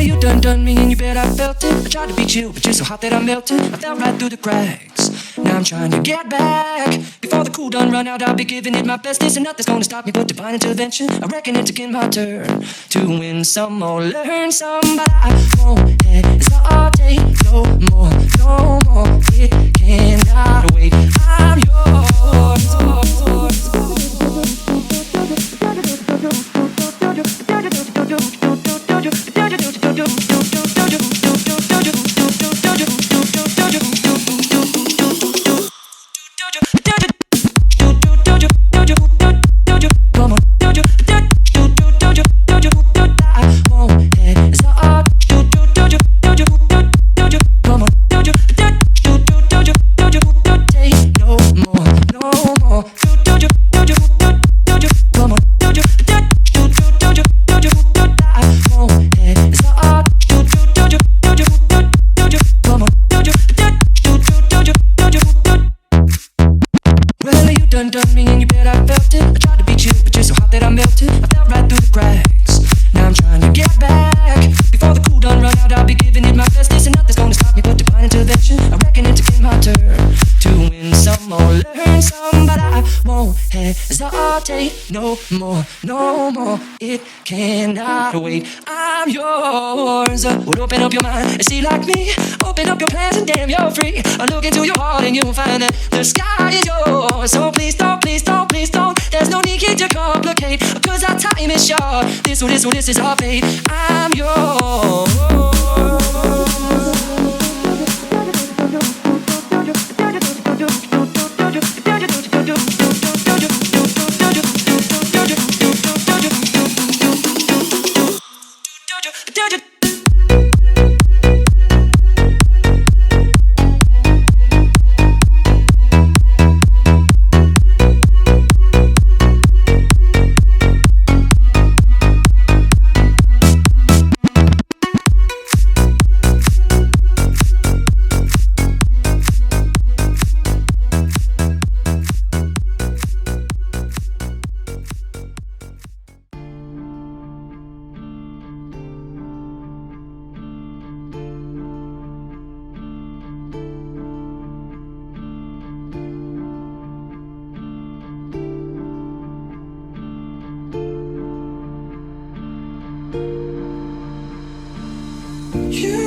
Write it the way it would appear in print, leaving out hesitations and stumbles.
you done me and you bet I felt it. I tried to be chill, but you're so hot that I melted. I fell right through the cracks. Now I'm trying to get back. Before the cool done run out, I'll be giving it my best. This and nothing's gonna stop me but divine intervention. I reckon it's again my turn to win some or learn some, but I won't hesitate no more, no more. It cannot wait. I'm yours. Done me and you bet I felt it. I tried to be chill, but you're so hot that I melted. I fell right through the cracks. Now I'm trying to get back. Before the cool done run out, I'll be giving it my best. This and nothing's gonna stop me but divine intervention. I reckon it's again my turn to win some or learn some, but I won't hesitate no more, no more. It cannot wait. I'm yours. Would open up your mind and see like me. Open up your plans and damn, you're free. I look into your heart and you'll find that the sky is yours. So please don't, please don't, please don't. There's no need to complicate, cause our time is short. This is our fate. I'm yours. You